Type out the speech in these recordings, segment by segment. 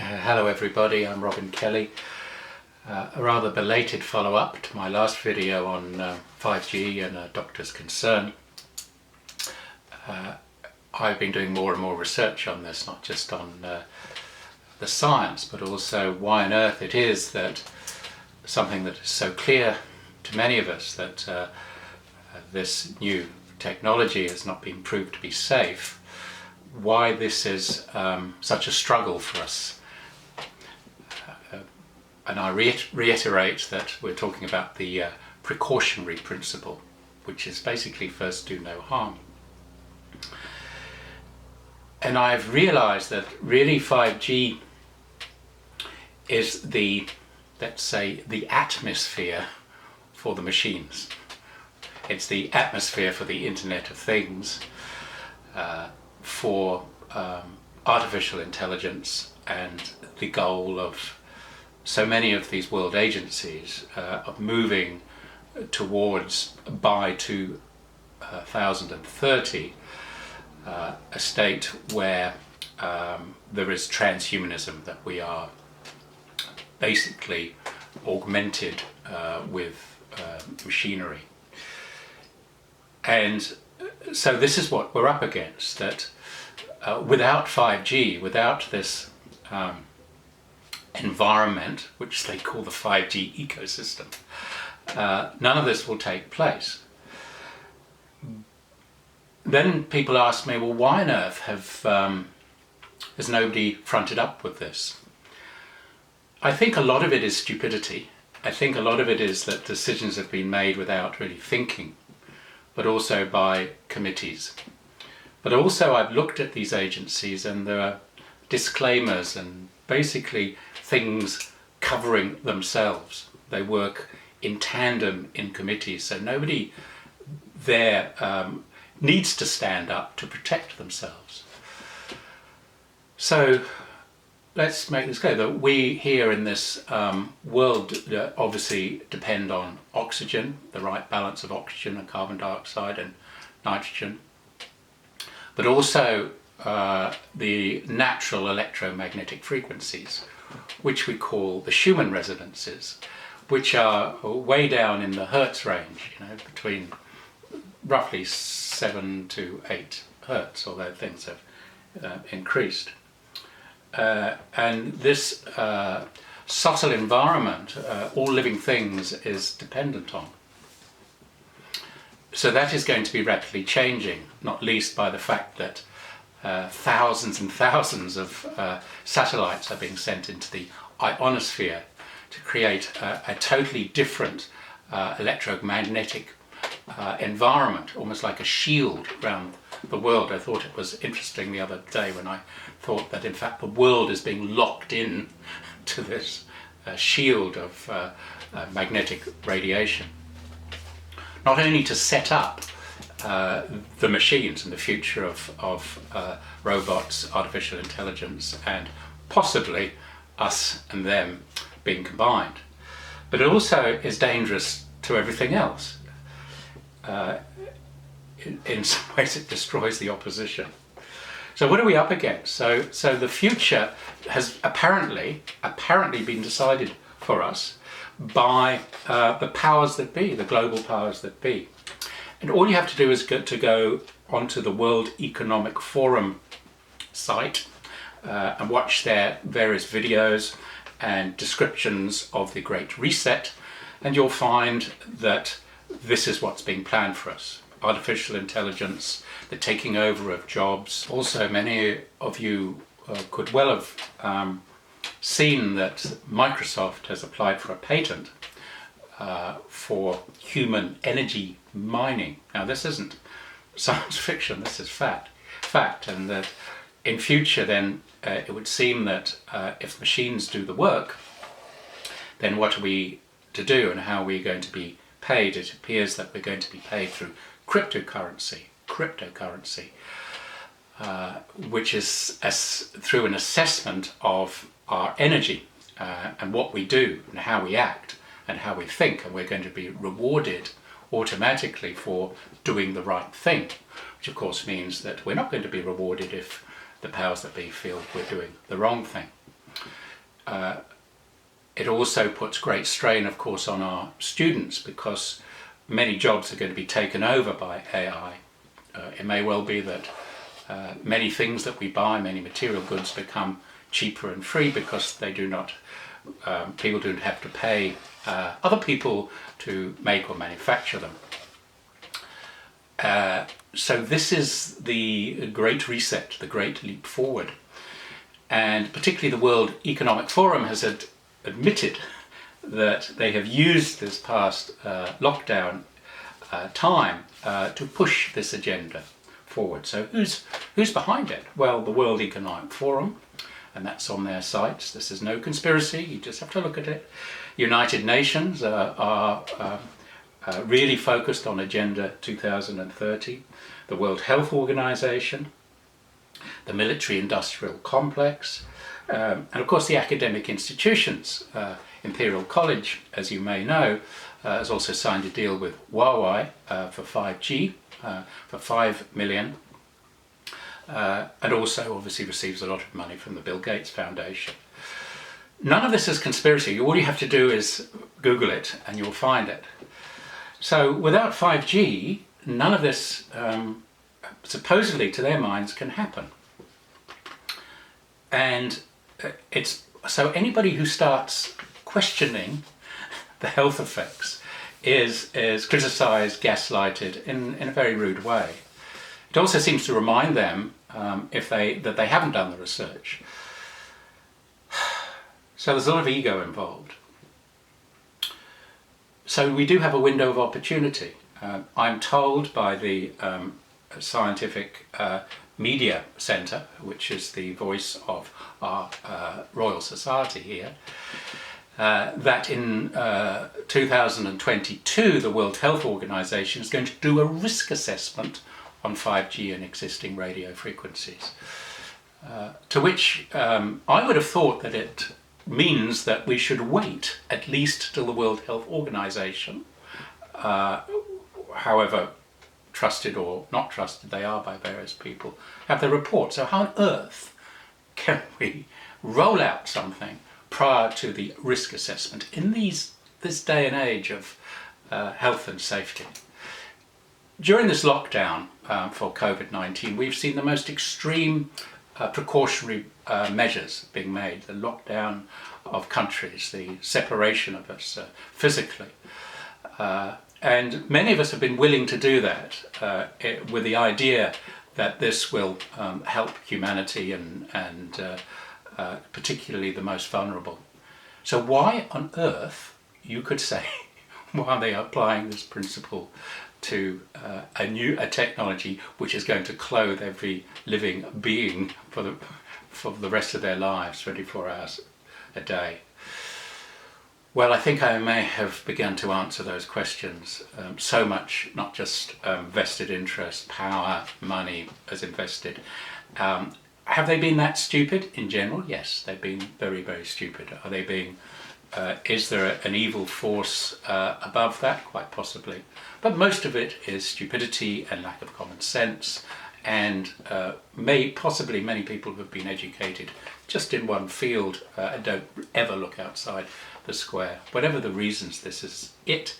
Hello everybody, I'm Robin Kelly. A rather belated follow-up to my last video on 5G and a doctor's concern. I've been doing more and more research on this, not just on the science, but also why on earth it is that something that is so clear to many of us that this new technology has not been proved to be safe, why this is such a struggle for us. And I reiterate that we're talking about the precautionary principle, which is basically first do no harm. And I've realized that really 5G is the, let's say, the atmosphere for the machines. It's the atmosphere for the Internet of Things, for artificial intelligence, and the goal of so many of these world agencies of moving towards, by 2030, a state where there is transhumanism, that we are basically augmented with machinery. And so this is what we're up against, that without 5G, without this environment, which they call the 5G ecosystem, none of this will take place. Then people ask me, well, why on earth has nobody fronted up with this? I think a lot of it is stupidity. I think a lot of it is that decisions have been made without really thinking, but also by committees. But also I've looked at these agencies and there are disclaimers and basically things covering themselves. They work in tandem in committees, so nobody there needs to stand up to protect themselves. So let's make this clear, that we here in this world obviously depend on oxygen, the right balance of oxygen and carbon dioxide and nitrogen, but also the natural electromagnetic frequencies, which we call the Schumann Resonances, which are way down in the Hertz range, between roughly 7 to 8 Hertz, although things have increased. And this subtle environment, all living things is dependent on. So that is going to be rapidly changing, not least by the fact that thousands and thousands of satellites are being sent into the ionosphere to create a totally different electromagnetic environment, almost like a shield around the world. I thought it was interesting the other day when I thought that in fact the world is being locked in to this shield of magnetic radiation. Not only to set up the machines and the future of robots, artificial intelligence, and possibly us and them being combined, but it also is dangerous to everything else. In some ways it destroys the opposition. So what are we up against? So the future has apparently been decided for us by the powers that be, the global powers that be. And all you have to do is go onto the World Economic Forum site and watch their various videos and descriptions of the Great Reset, and you'll find that this is what's being planned for us. Artificial intelligence, the taking over of jobs. Also, many of you could well have seen that Microsoft has applied for a patent for human energy mining. Now, this isn't science fiction, this is fact, and that in future then it would seem that if machines do the work, then what are we to do and how are we going to be paid? It appears that we're going to be paid through cryptocurrency, which is through an assessment of our energy and what we do and how we act and how we think, and we're going to be rewarded automatically for doing the right thing, which of course means that we're not going to be rewarded if the powers that be feel we're doing the wrong thing. it also puts great strain, of course, on our students, because many jobs are going to be taken over by AI. It may well be that many things that we buy, many material goods, become cheaper and free because they do not, people don't have to pay other people to make or manufacture them. So this is the Great Reset, the Great Leap Forward. And particularly the World Economic Forum has admitted that they have used this past lockdown time to push this agenda forward. So who's behind it? Well, the World Economic Forum, and that's on their sites. This is no conspiracy, you just have to look at it. United Nations are really focused on Agenda 2030. The World Health Organization, the military-industrial complex, and of course the academic institutions. Imperial College, as you may know, has also signed a deal with Huawei for 5G, for 5 million, and also obviously receives a lot of money from the Bill Gates Foundation. None of this is conspiracy. All you have to do is Google it and you'll find it. So without 5G, none of this, supposedly to their minds, can happen. And it's so anybody who starts questioning the health effects is criticised, gaslighted in a very rude way. It also seems to remind them that they haven't done the research. So there's a lot of ego involved. So we do have a window of opportunity. I'm told by the Scientific Media Centre, which is the voice of our Royal Society here, that in 2022 the World Health Organization is going to do a risk assessment on 5G and existing radio frequencies. To which I would have thought that it means that we should wait at least till the World Health Organization, however trusted or not trusted they are by various people, have their report. So how on earth can we roll out something prior to the risk assessment in this day and age of health and safety? During this lockdown for COVID-19, we've seen the most extreme precautionary measures being made, the lockdown of countries, the separation of us physically. And many of us have been willing to do that with the idea that this will help humanity and particularly the most vulnerable. So why on earth, you could say, why are they applying this principle to a technology which is going to clothe every living being for the rest of their lives, 24 hours a day? Well, I think I may have begun to answer those questions. So much, not just vested interest, power, money as invested. Have they been that stupid in general? Yes, they've been very, very stupid. Are they being, is there an evil force above that? Quite possibly. But most of it is stupidity and lack of common sense, and possibly many people who have been educated just in one field and don't ever look outside the square. Whatever the reasons, this is it.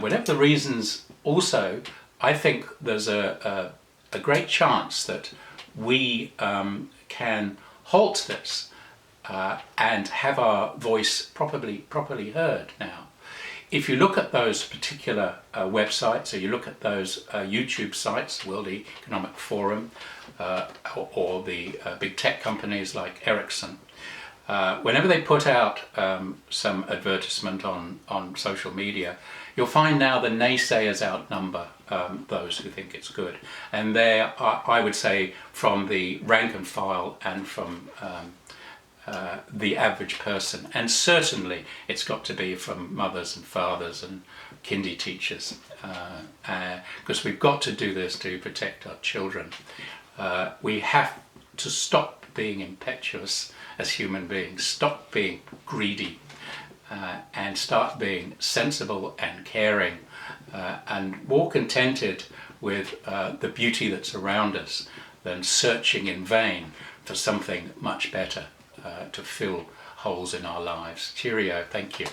Whatever the reasons also, I think there's a great chance that we can halt this and have our voice properly heard now. If you look at those particular websites, or you look at those YouTube sites, World Economic Forum, or the big tech companies like Ericsson, whenever they put out some advertisement on social media, you'll find now the naysayers outnumber those who think it's good. And they are, I would say, from the rank and file and from the average person, and certainly it's got to be from mothers and fathers and kindy teachers, because we've got to do this to protect our children. We have to stop being impetuous as human beings, stop being greedy, and start being sensible and caring, and more contented with the beauty that's around us than searching in vain for something much better. to fill holes in our lives. Cheerio. Thank you.